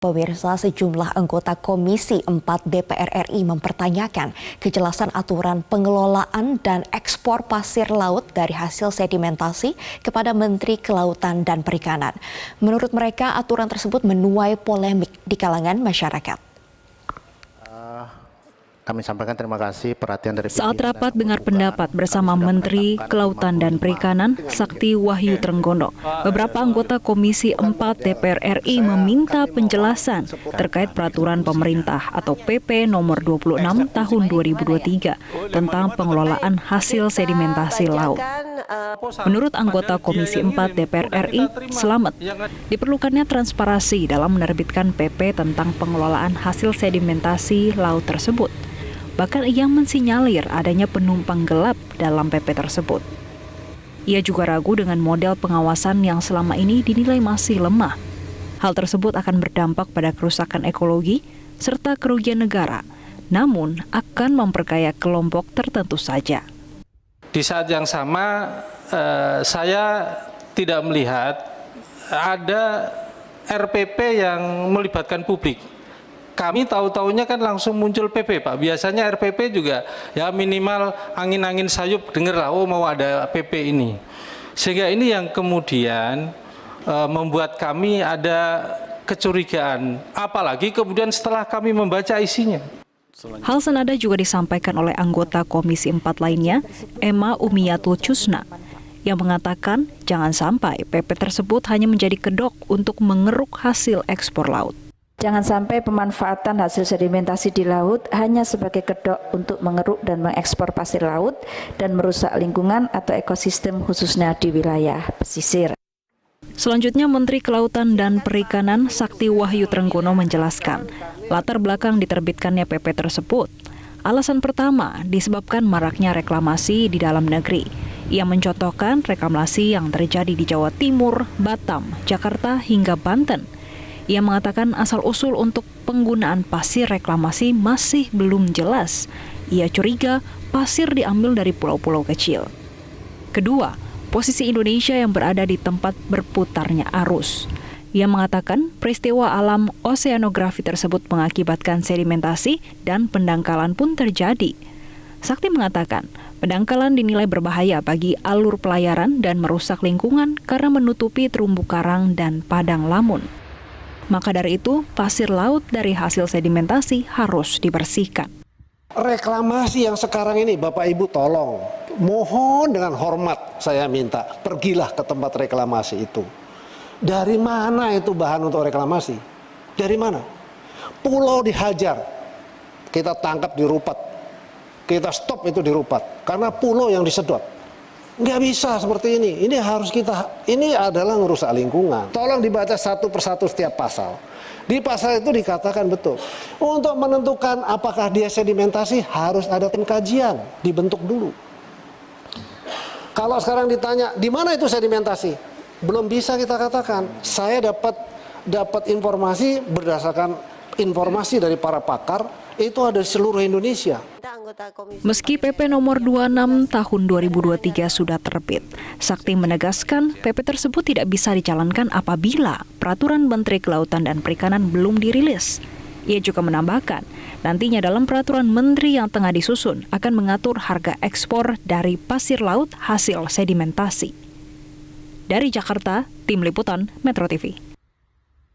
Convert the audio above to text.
Pemirsa, sejumlah anggota Komisi 4 DPR RI mempertanyakan kejelasan aturan pengelolaan dan ekspor pasir laut dari hasil sedimentasi kepada Menteri Kelautan dan Perikanan. Menurut mereka, aturan tersebut menuai polemik di kalangan masyarakat. Kami sampaikan terima kasih perhatian dari saat rapat dengar pendapat bersama Menteri Kelautan dan Perikanan Sakti Wahyu Trenggono, beberapa anggota Komisi 4 DPR RI meminta penjelasan terkait peraturan pemerintah atau PP nomor 26 tahun 2023 tentang pengelolaan hasil sedimentasi laut. Menurut anggota Komisi 4 DPR RI, Slamet, diperlukannya transparansi dalam menerbitkan PP tentang pengelolaan hasil sedimentasi laut tersebut. Bahkan ia mensinyalir adanya penumpang gelap dalam PP tersebut. Ia juga ragu dengan model pengawasan yang selama ini dinilai masih lemah. Hal tersebut akan berdampak pada kerusakan ekologi serta kerugian negara, namun akan memperkaya kelompok tertentu saja. Di saat yang sama, saya tidak melihat ada RPP yang melibatkan publik. Kami tahu-tahunya kan langsung muncul PP, Pak. Biasanya RPP juga ya minimal angin-angin sayup dengerlah, oh mau ada PP ini. Sehingga ini yang kemudian membuat kami ada kecurigaan. Apalagi kemudian setelah kami membaca isinya. Hal senada juga disampaikan oleh anggota Komisi 4 lainnya, Emma Umiyatul Cusna, yang mengatakan jangan sampai PP tersebut hanya menjadi kedok untuk mengeruk hasil ekspor laut. Jangan sampai pemanfaatan hasil sedimentasi di laut hanya sebagai kedok untuk mengeruk dan mengekspor pasir laut dan merusak lingkungan atau ekosistem khususnya di wilayah pesisir. Selanjutnya, Menteri Kelautan dan Perikanan Sakti Wahyu Trenggono menjelaskan latar belakang diterbitkannya PP tersebut. Alasan pertama disebabkan maraknya reklamasi di dalam negeri. Ia mencontohkan reklamasi yang terjadi di Jawa Timur, Batam, Jakarta hingga Banten. Ia mengatakan asal-usul untuk penggunaan pasir reklamasi masih belum jelas. Ia curiga pasir diambil dari pulau-pulau kecil. Kedua, posisi Indonesia yang berada di tempat berputarnya arus. Ia mengatakan peristiwa alam oseanografi tersebut mengakibatkan sedimentasi dan pendangkalan pun terjadi. Sakti mengatakan pendangkalan dinilai berbahaya bagi alur pelayaran dan merusak lingkungan karena menutupi terumbu karang dan padang lamun. Maka dari itu, pasir laut dari hasil sedimentasi harus dibersihkan. Reklamasi yang sekarang ini, Bapak Ibu tolong, mohon dengan hormat saya minta, pergilah ke tempat reklamasi itu. Dari mana itu bahan untuk reklamasi? Dari mana? Pulau dihajar, kita tangkap di Rupat, kita stop itu di Rupat, karena pulau yang disedot. Nggak bisa seperti ini harus ini adalah merusak lingkungan. Tolong dibaca satu persatu setiap pasal. Di pasal itu dikatakan betul, untuk menentukan apakah dia sedimentasi harus ada tim kajian, dibentuk dulu. Kalau sekarang ditanya, di mana itu sedimentasi? Belum bisa kita katakan. Saya dapat informasi berdasarkan informasi dari para pakar, itu ada di seluruh Indonesia. Meski PP nomor 26 tahun 2023 sudah terbit, Sakti menegaskan PP tersebut tidak bisa dijalankan apabila peraturan Menteri Kelautan dan Perikanan belum dirilis. Ia juga menambahkan, nantinya dalam peraturan Menteri yang tengah disusun akan mengatur harga ekspor dari pasir laut hasil sedimentasi. Dari Jakarta, Tim Liputan Metro TV.